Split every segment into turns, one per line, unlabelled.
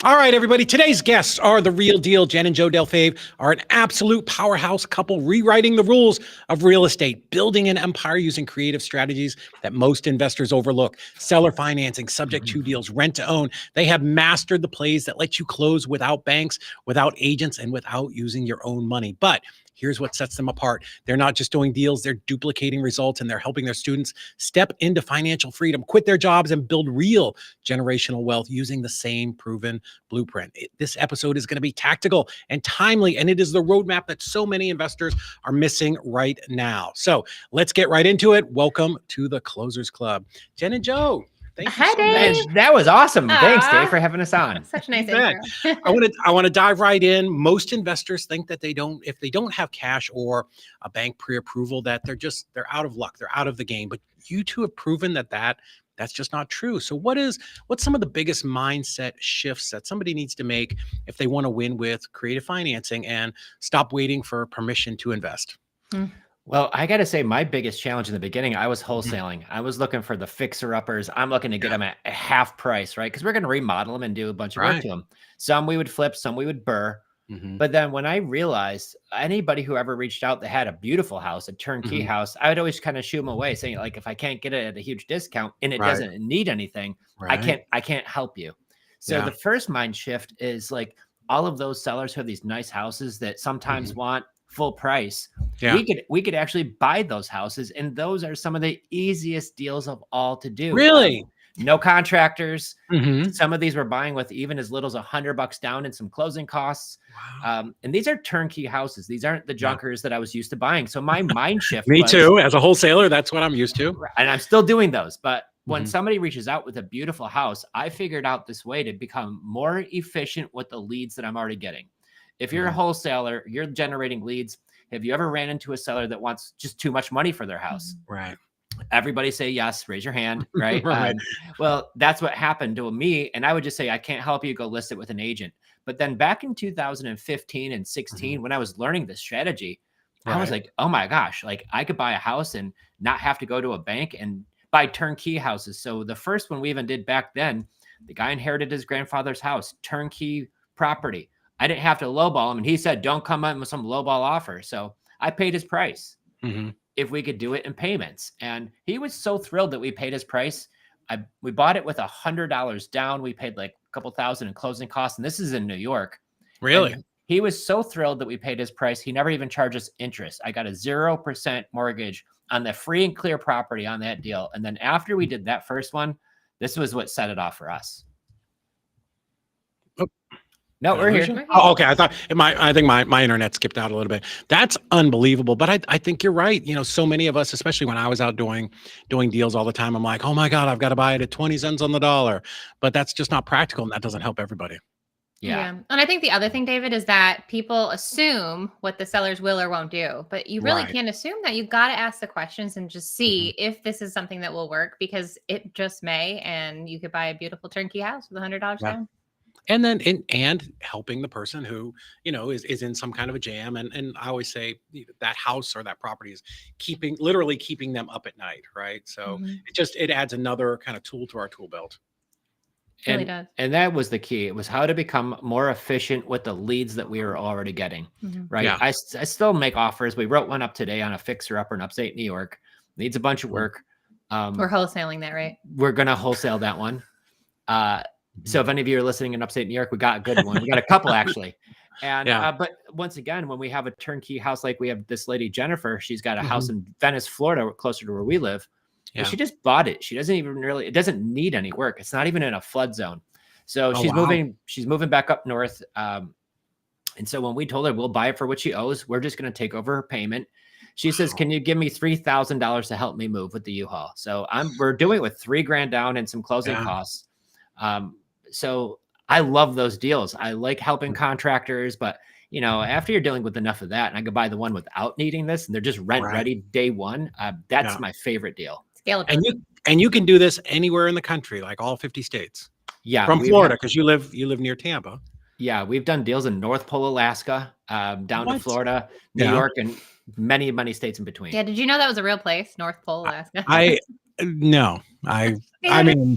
All right, everybody. Today's guests are the real deal. Jenn and Joe DelleFave are an absolute powerhouse couple rewriting the rules of real estate, building an empire using creative strategies that most investors overlook. Seller financing, subject to deals, rent to own. They have mastered the plays that let you close without banks, without agents, and without using your own money. But here's what sets them apart. They're not just doing deals, they're duplicating results, and they're helping their students step into financial freedom, quit their jobs, and build real generational wealth using the same proven blueprint. This episode is going to be tactical and timely, and it is the roadmap that so many investors are missing right now. So let's get right into it. Welcome to the Closers Club. Jenn and Joe. Thank you so much.
That was awesome. Thanks, Dave, for having us on.
Such a nice intro.
I want to dive right in. Most investors think that if they don't have cash or a bank pre-approval, that they're out of luck. They're out of the game. But you two have proven that's just not true. So what's some of the biggest mindset shifts that somebody needs to make if they want to win with creative financing and stop waiting for permission to invest?
Well, I got to say, my biggest challenge in the beginning, I was wholesaling. I was looking for the fixer-uppers. I'm looking to get them at half price, right? Because we're going to remodel them and do a bunch of work to them. Some we would flip, some we would burr. But then when I realized anybody who ever reached out that had a beautiful house, a turnkey house, I would always kind of shoo them away, saying, like, if I can't get it at a huge discount and it doesn't need anything, I can't help you. So the first mind shift is like all of those sellers who have these nice houses that sometimes want full price. We could actually buy those houses, and those are some of the easiest deals of all to do.
Really?
No contractors. Some of these we're buying with even as little as $100 down and some closing costs. Wow. And these are turnkey houses. These aren't the junkers that I was used to buying. So my mind shift.
Me too. As a wholesaler, that's what I'm used to.
And I'm still doing those. But when somebody reaches out with a beautiful house, I figured out this way to become more efficient with the leads that I'm already getting. If you're a wholesaler, you're generating leads. Have you ever ran into a seller that wants just too much money for their house?
Right.
Everybody say yes, raise your hand, right?
Right.
Well, that's what happened to me. And I would just say, I can't help you, go list it with an agent. But then back in 2015 and 16, when I was learning this strategy, I was like, oh my gosh, like I could buy a house and not have to go to a bank and buy turnkey houses. So the first one we even did back then, the guy inherited his grandfather's house, turnkey property. I didn't have to lowball him. And he said, don't come in with some lowball offer. So I paid his price if we could do it in payments. And he was so thrilled that we paid his price. We bought it with $100 down. We paid like a couple thousand in closing costs. And this is in New York.
Really?
And he was so thrilled that we paid his price. He never even charged us interest. I got a 0% mortgage on the free and clear property on that deal. And then after we did that first one, this was what set it off for us. No, we're here.
Oh, okay. I think my internet skipped out a little bit. That's unbelievable. But I think you're right. You know, so many of us, especially when I was out doing deals all the time, I'm like, oh my God, I've got to buy it at 20 cents on the dollar. But that's just not practical, and that doesn't help everybody.
Yeah. And I think the other thing, David, is that people assume what the sellers will or won't do, but you really can't assume that. You've got to ask the questions and just see if this is something that will work, because it just may, and you could buy a beautiful turnkey house with $100 down.
And then and helping the person who, you know, is in some kind of a jam. And I always say that house or that property is literally keeping them up at night. Right. So it adds another kind of tool to our tool belt.
It really does.
And that was the key. It was how to become more efficient with the leads that we were already getting. Right. Yeah. I still make offers. We wrote one up today on a fixer upper in upstate New York. Needs a bunch of work.
We're wholesaling that, right?
We're going to wholesale that one. So if any of you are listening in upstate New York, we got a good one. We got a couple actually. And, but once again, when we have a turnkey house, like we have this lady, Jennifer, she's got a house in Venice, Florida, closer to where we live. Yeah. She just bought it. She doesn't even it doesn't need any work. It's not even in a flood zone. So
Oh, wow.
she's moving back up north. And so when we told her we'll buy it for what she owes, we're just going to take over her payment. She says,
Wow.
"Can you give me $3,000 to help me move with the U-Haul?" So we're doing it with $3,000 down and some closing
Yeah.
costs. So I love those deals. I like helping contractors, but after you're dealing with enough of that, and I could buy the one without needing this, and they're just rent
Right.
ready day one. That's
Yeah.
my favorite deal.
Scalability.
And you can do this anywhere in the country, like all 50 states.
Yeah,
From Florida, because you live near Tampa.
Yeah, we've done deals in North Pole, Alaska, down to
What?
Florida, New
Yeah.
York, and many, many states in between.
Yeah, did you know that was a real place, North Pole, Alaska?
No, I mean,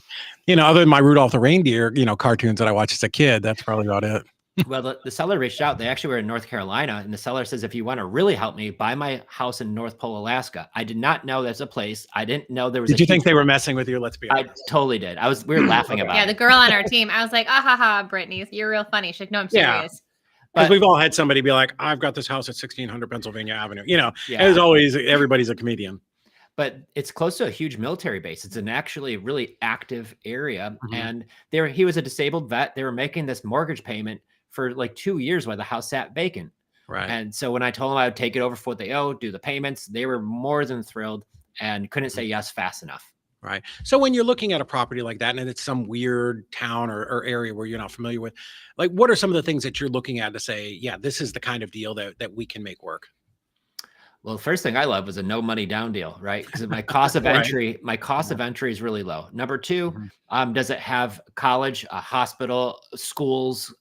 other than my Rudolph the Reindeer, cartoons that I watched as a kid, that's probably about it.
Well, the seller reached out. They actually were in North Carolina, and the seller says, "If you want to really help me, buy my house in North Pole, Alaska." I did not know there's a place. I didn't know there was.
Did you think they were messing with you? Let's be honest.
I totally did. We were laughing about it.
Yeah, the girl on our team. I was like, "Ah ha ha, Brittany, you're real funny." She's like, "No, I'm serious."
Because we've all had somebody be like, "I've got this house at 1600 Pennsylvania Avenue."
Yeah.
As always, everybody's a comedian.
But it's close to a huge military base. It's an actually really active area.
Mhm.
And he was a disabled vet. They were making this mortgage payment for like 2 years while the house sat vacant.
Right.
And so when I told them I would take it over for what they owe, do the payments, they were more than thrilled and couldn't say yes fast enough.
Right. So when you're looking at a property like that, and it's some weird town or area where you're not familiar with, like, what are some of the things that you're looking at to say, yeah, this is the kind of deal that we can make work?
Well, the first thing I love was a no money down deal, right? Because my cost of
Right.
entry, is really low. Number two,
Mhm.
does it have college, a hospital, schools,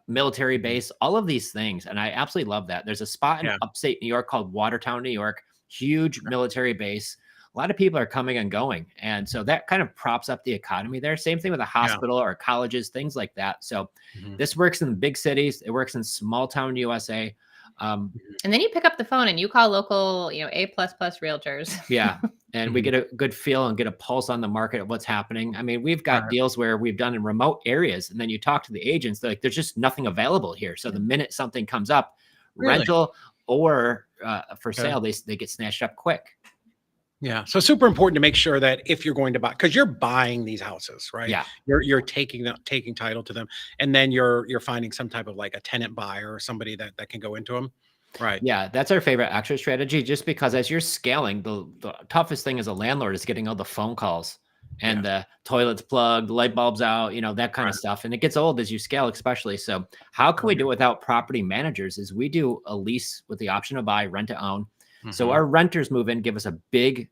military base, all of these things? And I absolutely love that. There's a spot in upstate New York called Watertown, New York, huge military base. A lot of people are coming and going. And so that kind of props up the economy there. Same thing with a hospital or colleges, things like that. So this works in big cities. It works in small town USA.
And then you pick up the phone and you call local, A++ realtors.
Yeah. And we get a good feel and get a pulse on the market of what's happening. I mean, we've got deals where we've done in remote areas, and then you talk to the agents, they're like, there's just nothing available here. So the minute something comes up, rental or for sale, they get snatched up quick.
Yeah. So super important to make sure that if you're going to buy, because you're buying these houses, right?
Yeah.
You're taking title to them, and then you're finding some type of like a tenant buyer or somebody that can go into them. Right.
Yeah, that's our favorite exit strategy, just because as you're scaling, the toughest thing as a landlord is getting all the phone calls and the toilet's plugged, the light bulb's out, that kind of stuff. And it gets old as you scale, especially. So how can we do it without property managers? Is we do a lease with the option to buy, rent to own. So our renters move in, give us a big,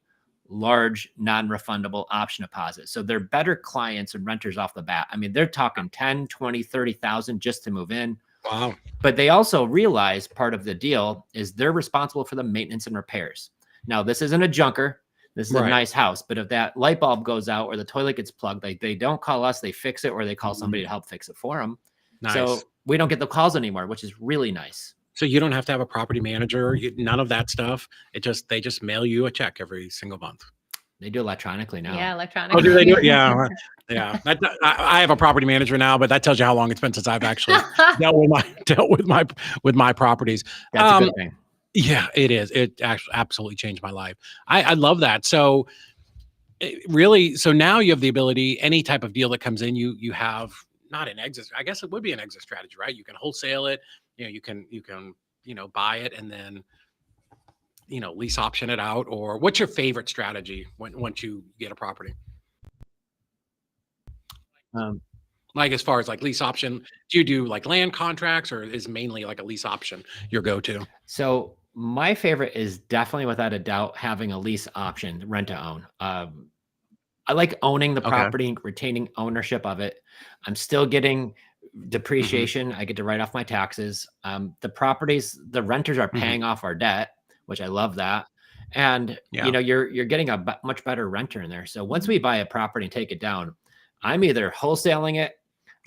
large, non-refundable option deposit. So they're better clients and renters off the bat. I mean, they're talking 10, 20, 30,000 just to move in.
Wow.
But they also realize part of the deal is they're responsible for the maintenance and repairs. Now, this isn't a junker. This is a nice house. But if that light bulb goes out or the toilet gets plugged, they don't call us, they fix it, or they call somebody to help fix it for them.
Nice.
So we don't get the calls anymore, which is really nice.
So you don't have to have a property manager, none of that stuff. They just mail you a check every single month.
They do electronically now.
Yeah, electronically.
Oh, do they do it? Yeah. Yeah. I have a property manager now, but that tells you how long it's been since I've actually dealt with my properties.
That's a good thing.
Yeah, it is. It actually absolutely changed my life. I love that. So really, so now you have the ability, any type of deal that comes in, you have not an exit. I guess it would be an exit strategy, right? You can wholesale it. You can buy it and then lease option it out. Or what's your favorite strategy once you get a property? Like as far as like lease option, do you do like land contracts, or is mainly like a lease option your go-to?
So my favorite is definitely, without a doubt, having a lease option, rent to own. I like owning the property, retaining ownership of it. I'm still getting depreciation. I get to write off my taxes. The renters are paying off our debt, which I love that. And you're getting a much better renter in there. So once we buy a property and take it down, I'm either wholesaling it.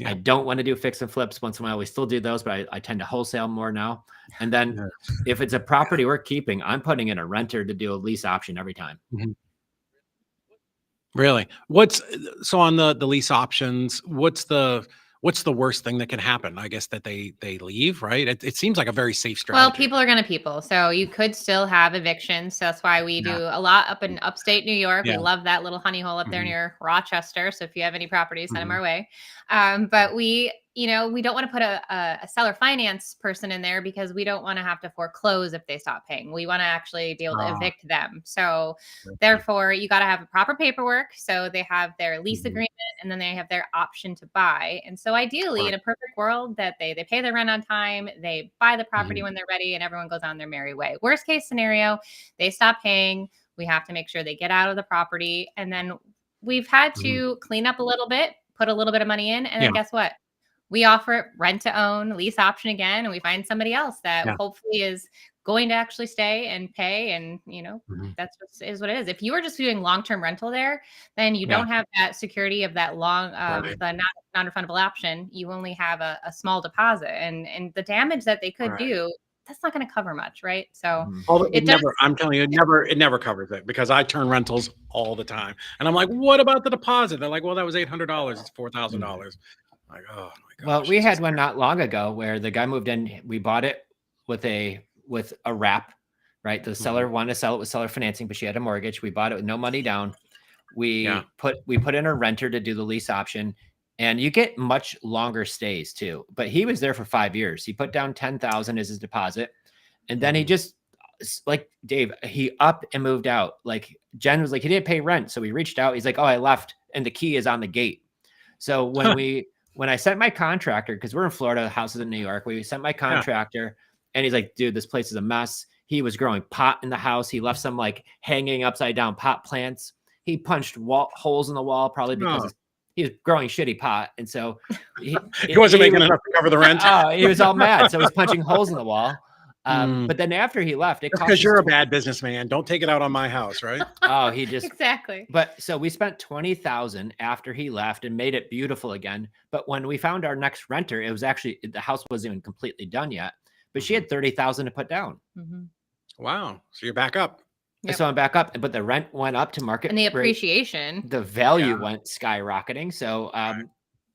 I don't want to do fix and flips. Once in a while, we still do those, but I tend to whole on more now. And then if it's a property we're keeping, I'm putting in a renter to do a lease option every time.
Really? So on the lease options, what's the what's the worst thing that can happen? I guess that they leave, right? It seems like a very safe
Well,
strategy.
people are going to people. So you could still have evictions. So that's why we do a lot up in upstate New York. We love that little honey hole up there near Rochester. So if you have any properties, send them our way. But we don't want to put a seller finance person in there because we don't want to have to foreclose if they stop paying. We want to actually be able to evict them. So therefore, you got to have a proper paperwork. So they have their lease agreement and then they have their option to buy. And so ideally, in a perfect world, that they pay their rent on time, they buy the property when they're ready, and everyone goes on their merry way. Worst case scenario, they stop paying. We have to make sure they get out of the property. And then we've had to clean up a little bit, put a little bit of money in. And then guess what? We offer it rent to own, lease option again, and we find somebody else that hopefully is going to actually stay and pay. And, that's is what it is. If you were just doing long-term rental there, then you don't have that security of that long, the non-refundable option. You only have a small deposit, and the damage that they could do, that's not going to cover much, right? So
I'm telling you, it never covers it, because I turn rentals all the time, and I'm like, what about the deposit? They're like, well, that was $800. It's $4,000. Like, oh my gosh.
Well, we had one not long ago where the guy moved in. We bought it with a wrap, right? The seller wanted to sell it with seller financing, but she had a mortgage. We bought it with no money down. We put in a renter to do the lease option, and you get much longer stays too. But he was there for 5 years. He put down $10,000 as his deposit, and then he just, like Dave, he up and moved out. Like Jen was like, he didn't pay rent, so we reached out. He's like, oh, I left, and the key is on the gate. So when I sent my contractor, because we're in Florida, the house is in New York, we sent my contractor, and he's like, dude, this place is a mess. He was growing pot in the house. He left some like hanging upside down pot plants. He punched holes in the wall, probably because he was growing shitty pot. And so
he wasn't making enough to cover the rent.
He was all mad. So he's punching holes in the wall. But then after he left, it cost
because you're a bad businessman. Don't take it out on my house, right?
Oh, he just
exactly.
But so we spent $20,000 after he left and made it beautiful again. But when we found our next renter, it was actually, the house wasn't even completely done yet, but she had $30,000 to put down.
Wow. So you're back up.
So I'm back up, but the rent went up to market
and the
rate.
appreciation,
the value went skyrocketing. So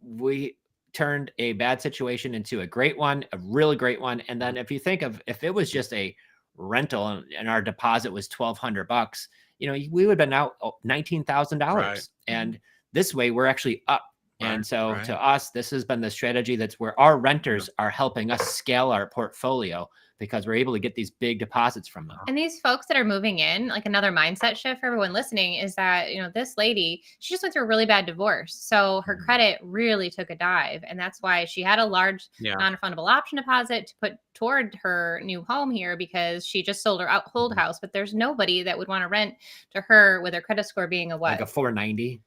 we turned a bad situation into a great one, a really great one. And then if you think of, if it was just a rental and our deposit was $1,200, we would have been out $19,000. And this way we're actually up. And so to us, this has been the strategy that's where our renters are helping us scale our portfolio, because we're able to get these big deposits from them.
And these folks that are moving in, like another mindset shift for everyone listening is that, this lady, she just went through a really bad divorce. So her credit really took a dive. And that's why she had a large non-refundable option deposit to put toward her new home here, because she just sold her old house. But there's nobody that would want to rent to her with her credit score being a what?
Like a 490.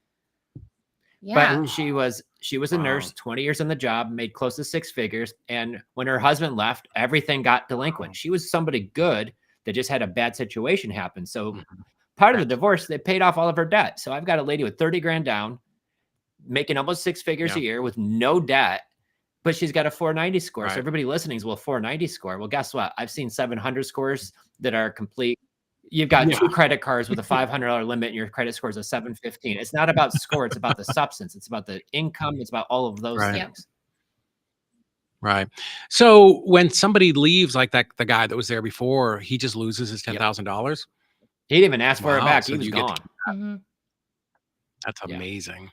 Yeah.
But she was a nurse, 20 years on the job, made close to 6 figures. And when her husband left, everything got delinquent. She was somebody good that just had a bad situation happen. So part of the divorce, they paid off all of her debt. So I've got a lady with 30 grand down, making almost 6 figures a year with no debt, but she's got a 490 score. So everybody listening is, well, 490 score. Well, guess what? I've seen 700 scores that are complete. You've got 2 credit cards with a $500 limit, and your credit score is a 715. It's not about score. It's about the substance. It's about the income. It's about all of those things.
Right. So when somebody leaves, like that, the guy that was there before, he just loses his $10,000.
He didn't even ask for it back.
So
he was gone.
That's amazing.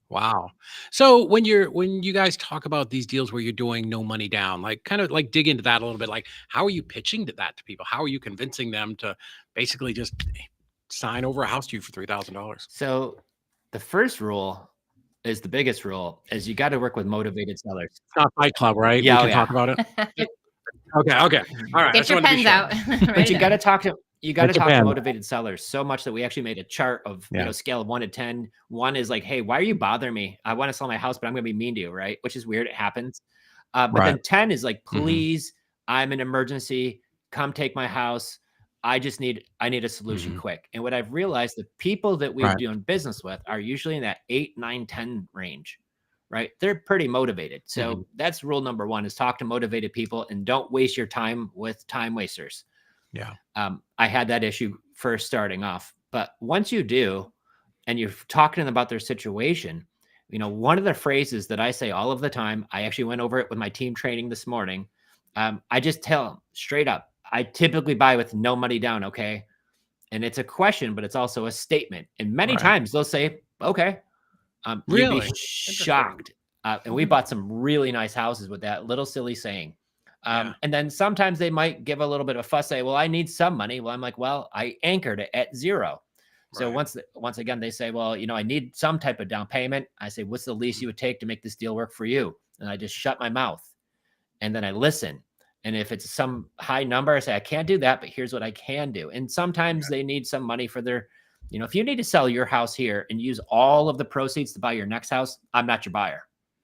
Wow. So when you guys talk about these deals where you're doing no money down, like kind of like dig into that a little bit. Like, how are you pitching that to people? How are you convincing them to basically just sign over a house to you for $3,000?
So the first rule is the biggest rule, is you got to work with motivated sellers.
It's not Fight Club, right?
Yeah,
we can talk about it. Okay. All right.
Get your pens out.
But you got to talk to motivated sellers so much that we actually made a chart of scale of 1 to 10. 1 is like, hey, why are you bothering me? I want to sell my house, but I'm going to be mean to you, right? Which is weird. It happens. But then 10 is like, please, I'm an emergency. Come take my house. I need a solution quick. And what I've realized, the people that we're doing business with are usually in that 8, 9, 10 range, right? They're pretty motivated. So that's rule number 1, is talk to motivated people and don't waste your time with time wasters.
Yeah.
I had that issue first starting off, but once you do, and you're talking to them about their situation, one of the phrases that I say all of the time, I actually went over it with my team training this morning. I just tell them straight up, I typically buy with no money down. Okay. And it's a question, but it's also a statement. And many times they'll say, okay, you'd be shocked. And we bought some really nice houses with that little silly saying. And then sometimes they might give a little bit of a fuss, say, well, I need some money. Well, I'm like, well, I anchored it at 0. So once again, they say, well, I need some type of down payment. I say, what's the least you would take to make this deal work for you? And I just shut my mouth and then I listen. And if it's some high number, I say, I can't do that, but here's what I can do. And sometimes they need some money for their, if you need to sell your house here and use all of the proceeds to buy your next house, I'm not your buyer.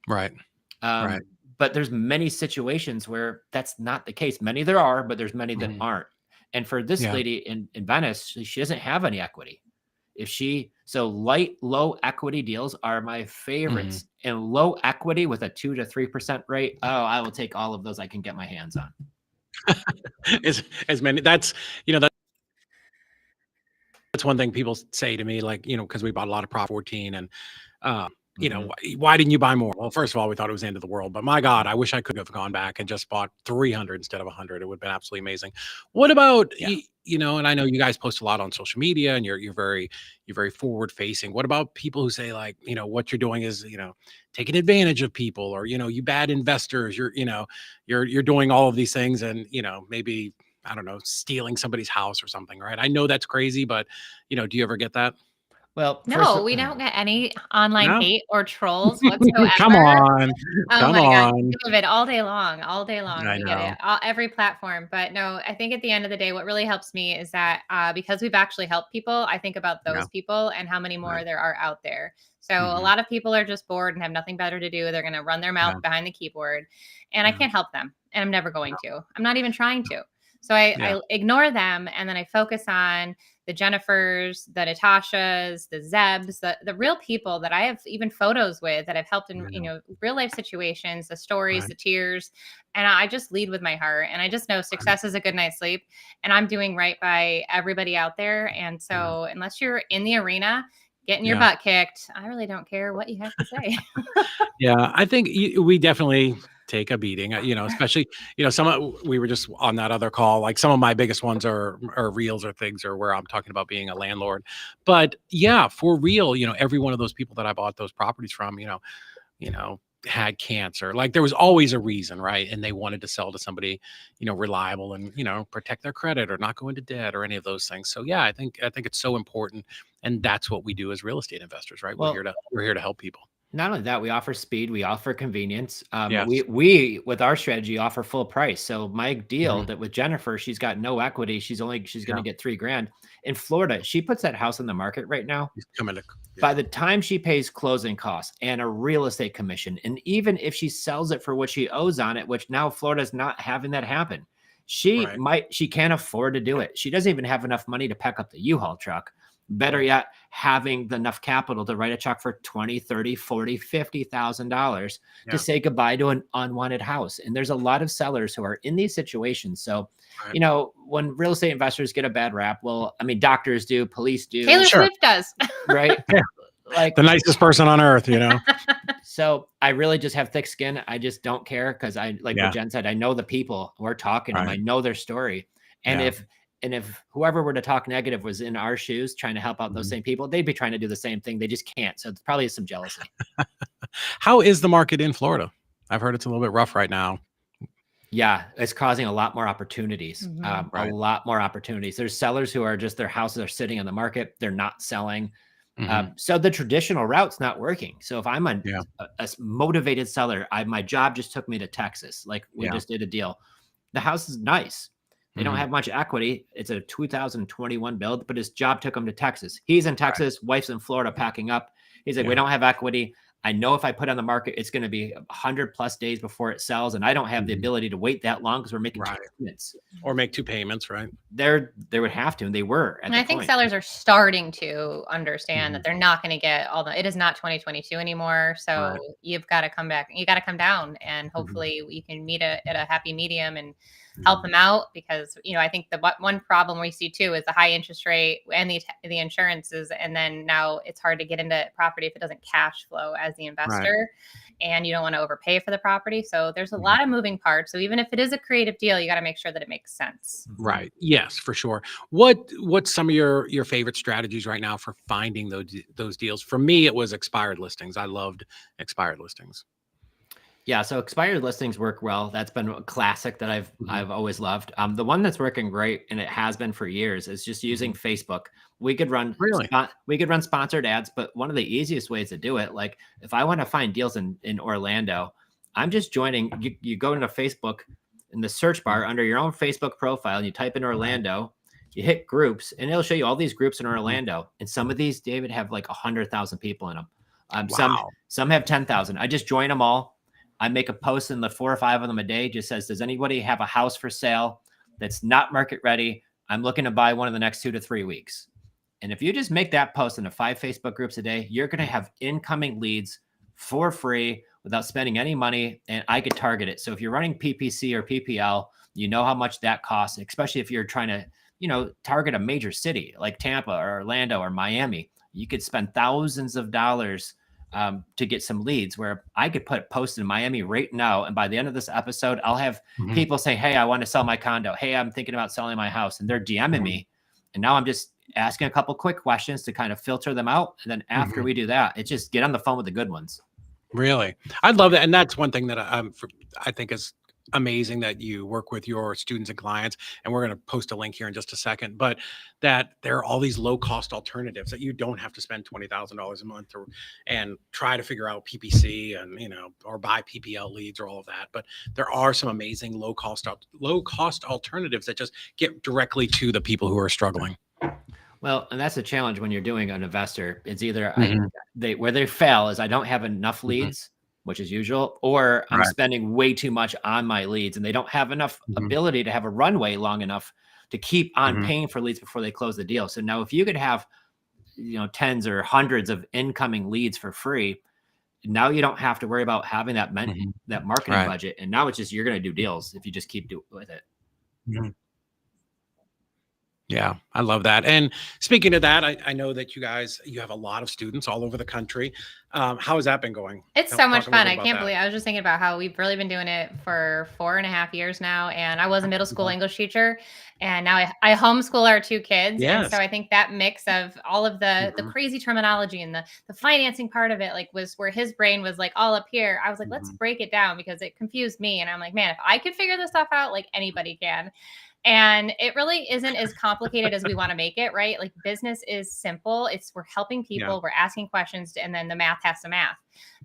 Right.
But there's many situations where that's not the case. Many there are, but there's many that aren't. And for this lady in Venice, she doesn't have any equity. So low equity deals are my favorites, and low equity with a 2 to 3% rate. Oh, I will take all of those I can get my hands on.
as many, that's one thing people say to me, like, because we bought a lot of Prop 14 and, why didn't you buy more? Well, first of all, we thought it was the end of the world, but my God, I wish I could have gone back and just bought 300 instead of 100. It would have been absolutely amazing. What about, and I know you guys post a lot on social media and you're very forward facing. What about people who say, like, what you're doing is, taking advantage of people, or, you bad investors, you're doing all of these things and, maybe, I don't know, stealing somebody's house or something, right? I know that's crazy, but, do you ever get that?
Well,
no, we don't get any online hate or trolls whatsoever.
Come on.
Oh my God, David, all day long.
I
We
know.
get it, every platform. But no, I think at the end of the day, what really helps me is that because we've actually helped people, I think about those people and how many more there are out there. So a lot of people are just bored and have nothing better to do. They're going to run their mouth behind the keyboard, and I can't help them, and I'm never going to. I'm not even trying to. So I ignore them, and then I focus on the Jennifers, the Natashas, the Zebs, the real people that I have even photos with that I've helped in real life situations, the stories, the tears, and I just lead with my heart. And I just know success is a good night's sleep, and I'm doing right by everybody out there. And so unless you're in the arena getting your butt kicked, I really don't care what you have to say.
I think we definitely take a beating, especially, we were just on that other call, like some of my biggest ones are reels or things, or where I'm talking about being a landlord. But for real, every one of those people that I bought those properties from, had cancer. Like there was always a reason, right? And they wanted to sell to somebody, reliable and, protect their credit or not go into debt or any of those things. So I think it's so important. And that's what we do as real estate investors, right?
Well,
we're here to help people.
Not only that, we offer speed, we offer convenience. We with our strategy offer full price. So my deal that with Jennifer, she's got no equity. She's going to get $3,000 in Florida. She puts that house on the market right now. By the time she pays closing costs and a real estate commission, and even if she sells it for what she owes on it, which now Florida's not having that happen, she can't afford to do it. She doesn't even have enough money to pack up the U-Haul truck. Better yet, having enough capital to write a check for $20,000, $30,000, $40,000, $50,000 to say goodbye to an unwanted house. And there's a lot of sellers who are in these situations. So, when real estate investors get a bad rap, well, I mean, doctors do, police do.
Taylor Swift does.
Right?
Like the nicest person on earth,
So I really just have thick skin. I just don't care because what Jen said, I know the people who are talking to them. I know their story. And if whoever were to talk negative was in our shoes trying to help out those same people, they'd be trying to do the same thing. They just can't. So it's probably some jealousy.
How is the market in Florida? I've heard it's a little bit rough right now.
Yeah, it's causing a lot more opportunities. A lot more opportunities. There's sellers who are just, their houses are sitting on the market. They're not selling. So the traditional route's not working. So if I'm a motivated seller, my job just took me to Texas. Like we just did a deal. The house is nice. They don't have much equity. It's a 2021 build, but his job took him to Texas. He's in Texas, wife's in Florida packing up. He's like, we don't have equity. I know if I put on the market, it's going to be 100+ days before it sells. And I don't have the ability to wait that long because we're making 2 payments.
Or make 2 payments, right?
They would have to, and they were.
And I think sellers are starting to understand that they're not going to get it is not 2022 anymore. So you've got to come back. You got to come down, and hopefully you can meet at a happy medium and help them out, because, I think the one problem we see too is the high interest rate and the insurances. And then now it's hard to get into property if it doesn't cash flow as the investor, and you don't want to overpay for the property. So there's a lot of moving parts. So even if it is a creative deal, you got to make sure that it makes sense.
Right. Yes, for sure. What's some of your favorite strategies right now for finding those deals? For me, it was expired listings. I loved expired listings.
Yeah, so expired listings work well. That's been a classic that I've always loved. The one that's working great, and it has been for years, is just using Facebook. We could run sponsored ads, but one of the easiest ways to do it, like if I want to find deals in Orlando, I'm just joining. You go into Facebook in the search bar under your own Facebook profile, and you type in Orlando. You hit groups, and it'll show you all these groups in Orlando. And some of these, David, have like 100,000 people in them. Some have 10,000. I just join them all. I make a post in the 4 or 5 of them a day. Just says, does anybody have a house for sale that's not market ready? I'm looking to buy one in the next 2 to 3 weeks. And if you just make that post into 5 Facebook groups a day, you're going to have incoming leads for free without spending any money. And I could target it. So if you're running PPC or PPL, you know how much that costs, especially if you're trying to, target a major city like Tampa or Orlando or Miami. You could spend thousands of dollars to get some leads, where I could put post in Miami right now. And by the end of this episode, I'll have people say, hey, I want to sell my condo. Hey, I'm thinking about selling my house. And they're DMing me. And now I'm just asking a couple quick questions to kind of filter them out. And then after we do that, it's just get on the phone with the good ones.
Really? I love that. And that's one thing that I think is amazing, that you work with your students and clients, and we're going to post a link here in just a second, but that there are all these low cost alternatives that you don't have to spend $20,000 a month and try to figure out PPC and, or buy PPL leads or all of that. But there are some amazing low cost alternatives that just get directly to the people who are struggling.
Well, and that's a challenge when you're doing an investor. It's either where they fail is I don't have enough leads, which is usual, or I'm spending way too much on my leads, and they don't have enough ability to have a runway long enough to keep on paying for leads before they close the deal. So now if you could have, tens or hundreds of incoming leads for free, now you don't have to worry about having that marketing budget. And now it's just, you're going to do deals if you just keep doing with it.
Yeah, I love that. And speaking of that, I know that you have a lot of students all over the country. How has that been going?
It's so much fun. I can't believe, I was just thinking about how we've really been doing it for 4.5 years now. And I was a middle school English teacher, and now I homeschool our 2 kids.
Yes.
And so I think that mix of all of the crazy terminology and the financing part of it, like, was where his brain was like all up here. I was like, let's break it down, because it confused me. And I'm like, man, if I could figure this stuff out, like, anybody can. And it really isn't as complicated as we want to make it, right? Like, business is simple. We're helping people, we're asking questions, and then the math has to math.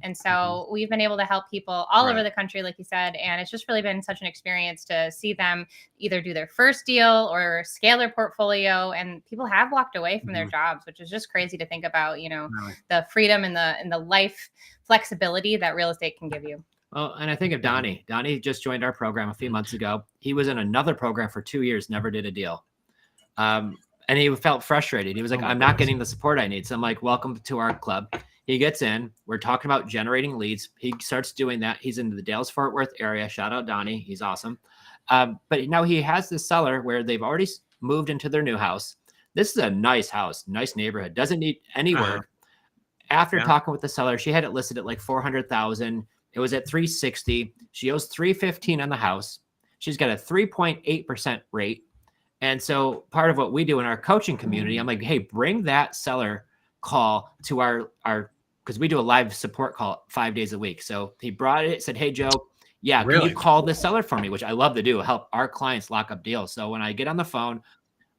And so we've been able to help people all over the country, like you said. And it's just really been such an experience to see them either do their first deal or scale their portfolio. And people have walked away from their jobs, which is just crazy to think about, the freedom and the life flexibility that real estate can give you.
Well, and I think of Donnie. Donnie just joined our program a few months ago. He was in another program for 2 years, never did a deal. And he felt frustrated. He was like, I'm not getting the support I need. So I'm like, welcome to our club. He gets in. We're talking about generating leads. He starts doing that. He's in the Dallas-Fort Worth area. Shout out Donnie. He's awesome. But now he has this seller where they've already moved into their new house. This is a nice house, nice neighborhood. Doesn't need any work. After talking with the seller, she had it listed at like $400,000. It was at 360. She owes 315 on the house. She's got a 3.8% rate. And so part of what we do in our coaching community, I'm like, hey, bring that seller call to our because we do a live support call 5 days a week. So he brought it, said, hey, Joe, can you call the seller for me? Which I love to do, help our clients lock up deals. So when I get on the phone,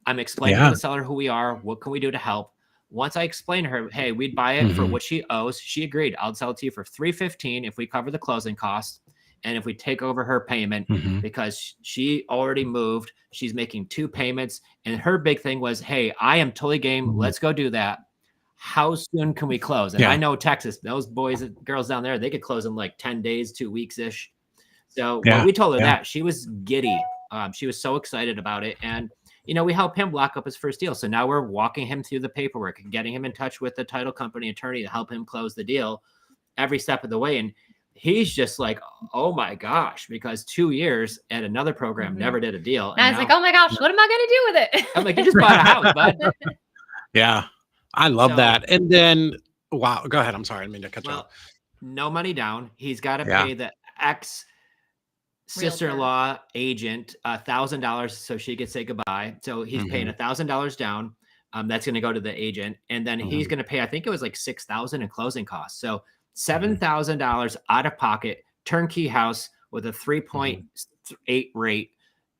I'm explaining to the seller who we are, what can we do to help? Once I explain to her, hey, we'd buy it for what she owes, she agreed. I'll sell it to you for $315 if we cover the closing costs and if we take over her payment, because she already moved. She's making 2 payments. And her big thing was, hey, I am totally game. Let's go do that. How soon can we close? And I know Texas, those boys and girls down there, they could close in like 10 days, 2 weeks-ish. So when we told her that, she was giddy. She was so excited about it. And we help him lock up his first deal. So now we're walking him through the paperwork and getting him in touch with the title company attorney to help him close the deal every step of the way. And he's just like, oh my gosh, because 2 years at another program never did a deal.
And I was like, oh my gosh, what am I going to do with it?
I'm like, you just bought a house, bud.
Yeah, I love that. And then, wow, go ahead. I'm sorry, I didn't mean to cut you off.
No money down. He's got to pay the sister-in-law agent $1,000 so she could say goodbye. So he's paying $1,000 down. That's going to go to the agent, and then he's going to pay, I think it was like $6,000 in closing costs. So $7,000 out of pocket, turnkey house with a 3.8 rate,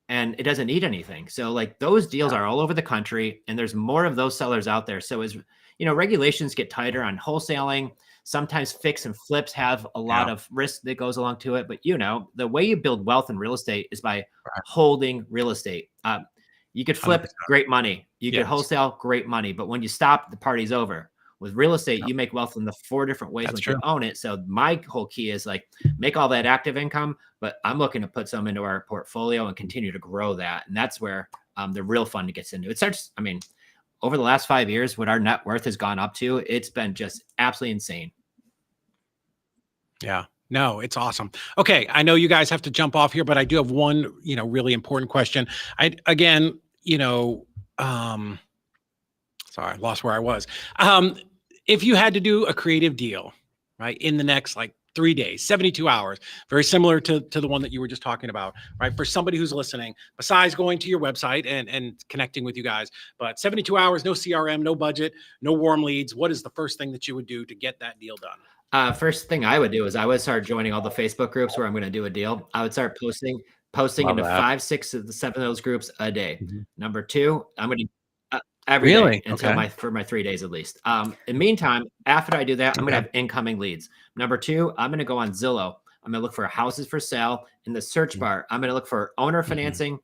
and it doesn't need anything. So like those deals are all over the country, and there's more of those sellers out there. So as you know, regulations get tighter on wholesaling. Sometimes fix and flips have a lot of risk that goes along to it. But you know, the way you build wealth in real estate is by holding real estate. You could flip, 100%. Great money. You could wholesale, great money. But when you stop, the party's over. With real estate, you make wealth in the 4 different ways when you own it. So my whole key is like, make all that active income, but I'm looking to put some into our portfolio and continue to grow that. And that's where the real fun gets into. It starts, I mean, over the last 5 years, what our net worth has gone up to, it's been just absolutely insane.
Yeah. No, it's awesome. Okay. I know you guys have to jump off here, but I do have one, really important question. Sorry, I lost where I was. If you had to do a creative deal, right, in the next like 3 days, 72 hours, very similar to the one that you were just talking about, right? For somebody who's listening, besides going to your website and connecting with you guys, but 72 hours, no CRM, no budget, no warm leads. What is the first thing that you would do to get that deal done?
First thing I would do is I would start joining all the Facebook groups where I'm going to do a deal. I would start posting into 5, 6 of the 7 of those groups a day. Number 2, I'm going to every day until for my 3 days at least. In the meantime, after I do that, I'm going to have incoming leads. Number 2, I'm going to go on Zillow. I'm going to look for houses for sale in the search bar. I'm going to look for owner financing,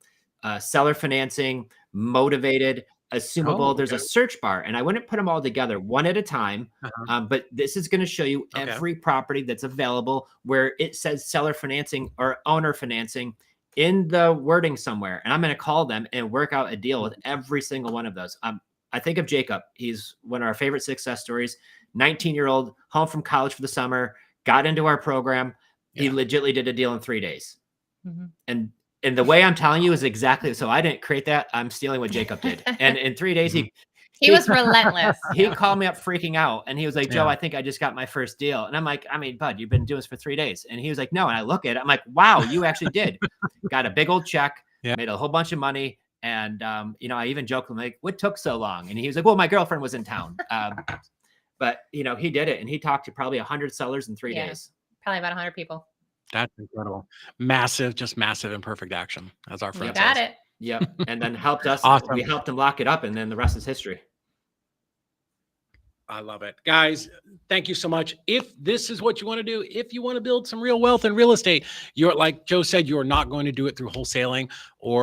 seller financing, motivated, assumable. There's a search bar, and I wouldn't put them all together one at a time. But this is going to show you every property that's available where it says seller financing or owner financing in the wording somewhere. And I'm going to call them and work out a deal with every single one of those. I think of Jacob. He's one of our favorite success stories. 19-year-old, home from college for the summer, got into our program. He legitimately did a deal in 3 days. And the way I'm telling you is exactly, so I didn't create that. I'm stealing what Jacob did. And in 3 days,
he was relentless.
He called me up freaking out. And he was like, Joe, I think I just got my first deal. And I'm like, I mean, bud, you've been doing this for 3 days. And he was like, no. And I look at it. I'm like, wow, you actually did. Got a big old check, made a whole bunch of money. And, I even joked with him, like, what took so long? And he was like, well, my girlfriend was in town. But, he did it. And he talked to probably 100 sellers in 3 days.
Probably about 100 people.
That's incredible. Massive, just massive imperfect action, as our friend
says. Got it.
Yep. And then helped us.
Awesome.
We helped him lock it up, and then the rest is history.
I love it. Guys, thank you so much. If this is what you want to do, if you want to build some real wealth in real estate, you're, like Joe said, you're not going to do it through wholesaling or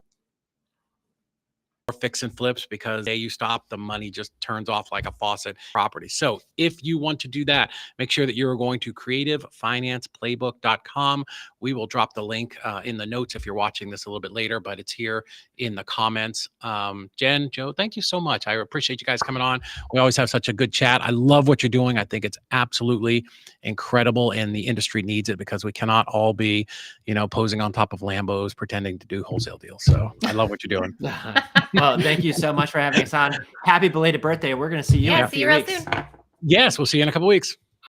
fix and flips, because the day you stop, the money just turns off like a faucet property. So if you want to do that, make sure that you're going to creativefinanceplaybook.com. We will drop the link in the notes if you're watching this a little bit later, but it's here in the comments. Jenn, Joe, thank you so much. I appreciate you guys coming on. We always have such a good chat. I love what you're doing. I think it's absolutely incredible, and the industry needs it, because we cannot all be, posing on top of Lambos pretending to do wholesale deals. So I love what you're doing.
Well, thank you so much for having us on. Happy belated birthday. We're going to see you in a few weeks.
Real soon.
Yes, we'll see you in a couple weeks.